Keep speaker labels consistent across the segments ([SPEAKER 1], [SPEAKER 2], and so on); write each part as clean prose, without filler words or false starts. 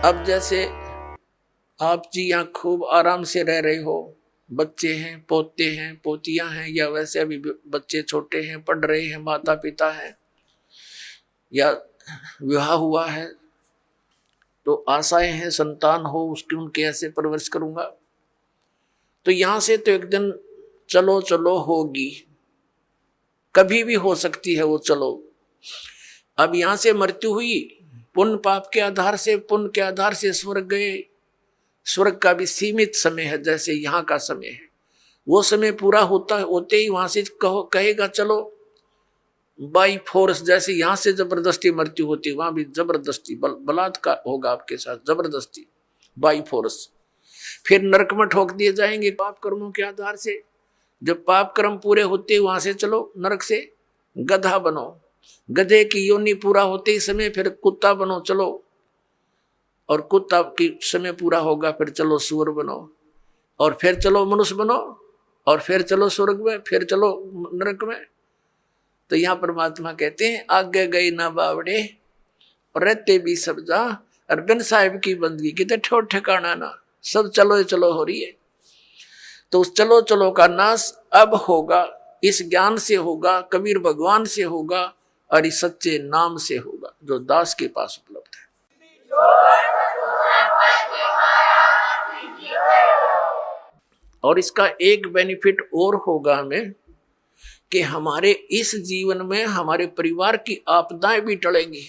[SPEAKER 1] अब जैसे आप जी यहाँ खूब आराम से रह रहे हो, बच्चे हैं, पोते हैं, पोतियां हैं, या वैसे अभी बच्चे छोटे हैं, पढ़ रहे हैं, माता पिता हैं, या विवाह हुआ है तो आशाएं हैं संतान हो उसकी, उनके ऐसे परवरिश करूंगा। तो यहां से तो एक दिन चलो चलो होगी, कभी भी हो सकती है वो चलो। अब यहां से मृत्यु हुई, पुण्य पाप के आधार से, पुण्य के आधार से स्वर्ग गए। स्वर्ग का भी सीमित समय है, जैसे यहाँ का समय है। वो समय पूरा होते ही वहां से कहेगा चलो बाई फोर्स। जैसे यहाँ से जबरदस्ती मृत्यु होती, वहां भी जबरदस्ती बलात्कार होगा आपके साथ, जबरदस्ती बाई फोर्स। फिर नरक में ठोक दिए जाएंगे पाप कर्मों के आधार से। जब पाप कर्म पूरे होते वहां से चलो नरक से गधा बनो, गधे की योनि पूरा होते ही समय फिर कुत्ता बनो चलो, और कुत्ता की समय पूरा होगा फिर चलो सूअर बनो, और फिर चलो मनुष्य बनो, और फिर चलो स्वर्ग में, फिर चलो नरक में। तो यहाँ परमात्मा कहते हैं आगे गई ना बावड़े और रहते भी सब जा, और बिन साहिब की बंदगी की तो ठोर ठिकाना ना, सब चलो चलो हो रही है। तो उस चलो चलो का नाश अब होगा, इस ज्ञान से होगा, कबीर भगवान से होगा, और इस सच्चे नाम से होगा जो दास के पास उपलब्ध है। और इसका एक बेनिफिट और होगा हमें कि हमारे इस जीवन में हमारे परिवार की आपदाएं भी टलेंगी।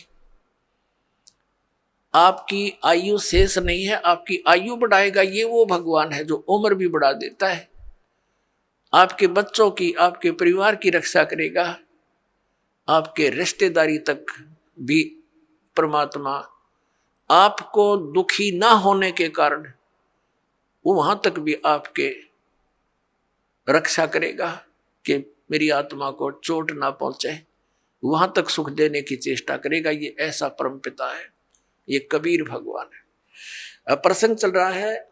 [SPEAKER 1] आपकी आयु शेष नहीं है, आपकी आयु बढ़ाएगा ये वो भगवान है जो उम्र भी बढ़ा देता है। आपके बच्चों की, आपके परिवार की रक्षा करेगा, आपके रिश्तेदारी तक भी परमात्मा आपको दुखी ना होने के कारण वो वहां तक भी आपके रक्षा करेगा कि मेरी आत्मा को चोट ना पहुंचे, वहां तक सुख देने की चेष्टा करेगा। ये ऐसा परम पिता है, ये कबीर भगवान है। अब प्रसंग चल रहा है,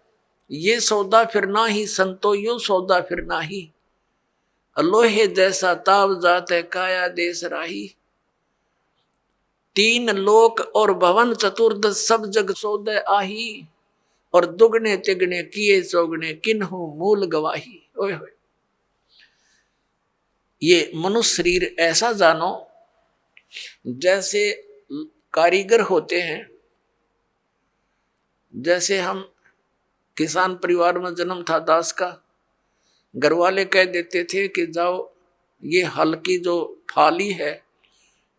[SPEAKER 1] ये सौदा फिर ना ही संतो यो सौदा फिर ना ही, लोहे जैसा ताव जात है काया देश राही। तीन लोक और भवन चतुर्दश सब जग सौदे आही, और दुगने तिगने किए चौगने किन्हु मूल गवाही। ओए होए, ये मनुष्य शरीर ऐसा जानो जैसे कारीगर होते हैं। जैसे हम किसान परिवार में जन्म था दास का, घर वाले कह देते थे कि जाओ ये हल की जो फाली है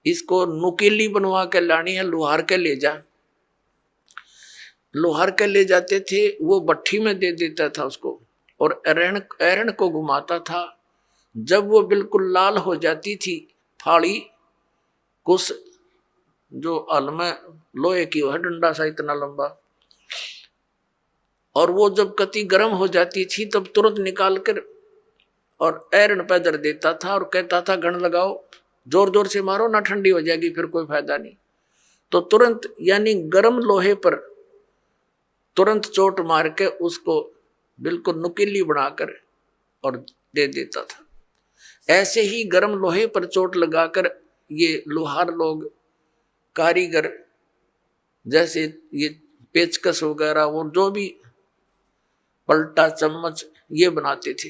[SPEAKER 1] इसको नुकीली बनवा के लानी है, लोहार के ले जा। लोहार के ले जाते थे, वो भट्ठी में दे देता था उसको, और एरण को घुमाता था। जब वो बिल्कुल लाल हो जाती थी फाड़ी, कुछ जो हल में लोहे की है डंडा सा इतना लंबा, और वो जब कति गर्म हो जाती थी तब तुरंत निकाल कर और एरण पे धर देता था और कहता था घण लगाओ, जोर जोर से मारो ना ठंडी हो जाएगी, फिर कोई फायदा नहीं। तो तुरंत यानी गर्म लोहे पर तुरंत चोट मार के उसको बिल्कुल नुकीली बनाकर और दे देता था। ऐसे ही गर्म लोहे पर चोट लगाकर ये लोहार लोग, कारीगर, जैसे ये पेचकस वगैरह वो जो भी पलटा चम्मच ये बनाते थे।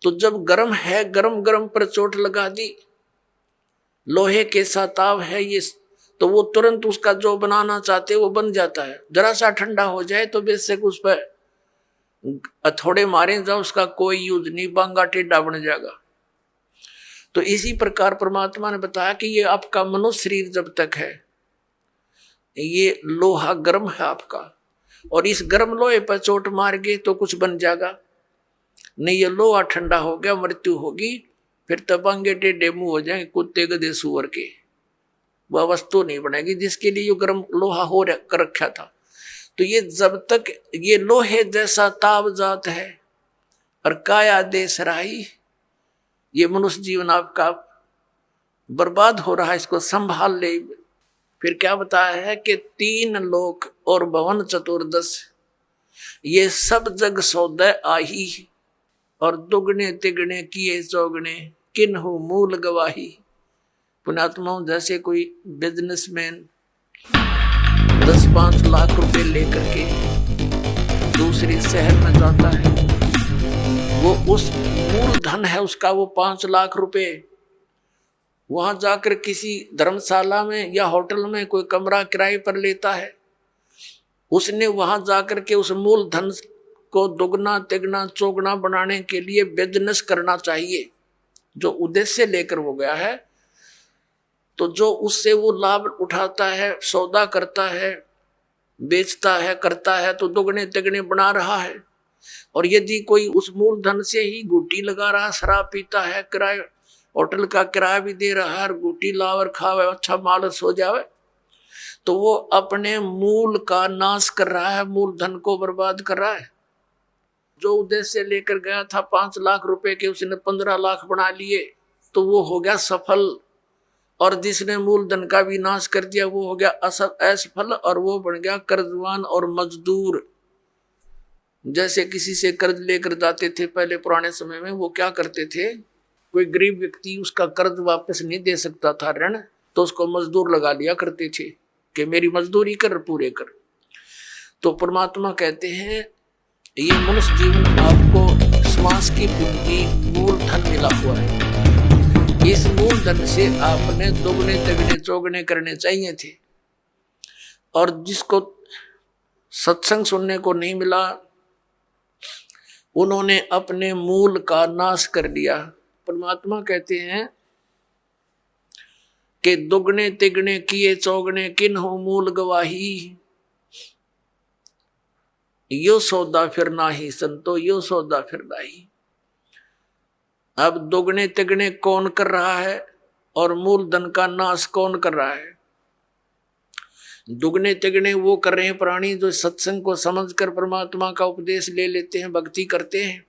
[SPEAKER 1] तो जब गर्म है, गरम गरम पर चोट लगा दी, लोहे के साताव है ये, तो वो तुरंत उसका जो बनाना चाहते वो बन जाता है। जरा सा ठंडा हो जाए तो बेशक उस पर थोड़े मारे जाओ, उसका कोई यूज नहीं, बांगा टेढ़ा बन जाएगा। तो इसी प्रकार परमात्मा ने बताया कि ये आपका मनुष्य शरीर जब तक है ये लोहा गर्म है आपका, और इस गर्म लोहे पर चोट मार गए तो कुछ बन जाएगा नहीं। ये लोहा ठंडा हो गया, मृत्यु होगी, फिर तबांगे टेढ़े मुंह हो जाएंगे कुत्ते गधे सुअर के, वह वस्तु नहीं बनेगी जिसके लिए ये गर्म लोहा हो कर रखा था। तो ये जब तक ये लोहे जैसा ताव जात है और काया देश राही, ये मनुष्य जीवन आपका बर्बाद हो रहा है, इसको संभाल ले। फिर क्या बताया है कि तीन लोक और भवन चतुर्दश ये सब जग सौदे आही, और दुगने तिगने किए चौगने किन्हु मूल गवाही। पुण्यात्माओं, जैसे कोई बिजनेसमैन 10 5 लाख रुपए लेकर के दूसरे शहर में जाता है, वो उस मूल धन है उसका वो 5 लाख रुपए, वहां जाकर किसी धर्मशाला में या होटल में कोई कमरा किराए पर लेता है। उसने वहां जाकर के उस मूल धन को दुगना तिगना चौगुना बनाने के लिए बिजनेस करना चाहिए, जो उद्देश्य लेकर वो गया है। तो जो उससे वो लाभ उठाता है, सौदा करता है, बेचता है, करता है, तो दुगने तिगने बना रहा है। और यदि कोई उस मूल धन से ही गुटी लगा रहा, शराब पीता है, किराए होटल का किराया भी दे रहा है, गुटी लावर खावे, अच्छा मालस हो जावे, तो वो अपने मूल का नाश कर रहा है, मूल धन को बर्बाद कर रहा है। जो उद्देश्य लेकर गया था 5 लाख रुपए के, उसने 15 लाख बना लिए, तो वो हो गया सफल। और जिसने मूल धन का भी नाश कर दिया वो हो गया असफल, और वो बन गया कर्जवान और मजदूर। जैसे किसी से कर्ज लेकर जाते थे पहले पुराने समय में, वो क्या करते थे, कोई गरीब व्यक्ति उसका कर्ज वापस नहीं दे सकता था ऋण, तो उसको मजदूर लगा लिया करते थे कि मेरी मजदूरी कर, पूरे कर। तो परमात्मा कहते हैं ये मनुष्य जीवन आपको समाज की पूंजी मूल धन मिला हुआ है, इस मूल धन से आपने दोगुने तिगने चौगुने करने चाहिए थे। और जिसको सत्संग सुनने को नहीं मिला, उन्होंने अपने मूल का नाश कर दिया। परमात्मा कहते हैं कि दुगने तिगने किए चौगने किन्हों मूल गवाही, यो सौदा फिर नाही संतो, यो सौदा फिर नाही। अब दुगने तिगने कौन कर रहा है और मूल धन का नाश कौन कर रहा है? दुगने तिगने वो कर रहे हैं प्राणी जो सत्संग को समझकर परमात्मा का उपदेश ले लेते हैं, भक्ति करते हैं,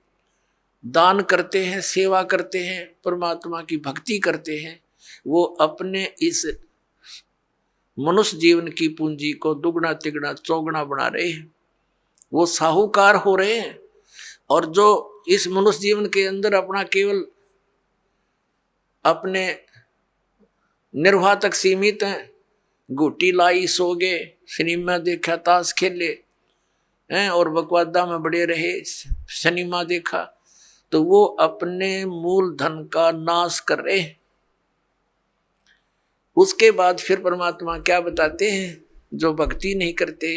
[SPEAKER 1] दान करते हैं, सेवा करते हैं, परमात्मा की भक्ति करते हैं। वो अपने इस मनुष्य जीवन की पूंजी को दुगना तिगना चौगुना बना रहे हैं, वो साहूकार हो रहे हैं। और जो इस मनुष्य जीवन के अंदर अपना केवल अपने निर्वाह तक सीमित हैं, गुटी लाई सो गए, सिनेमा देखा, ताश खेले हैं और बकवादा में बड़े रहे, सिनेमा देखा, तो वो अपने मूल धन का नाश कर रहे हैं। उसके बाद फिर परमात्मा क्या बताते हैं, जो भक्ति नहीं करते,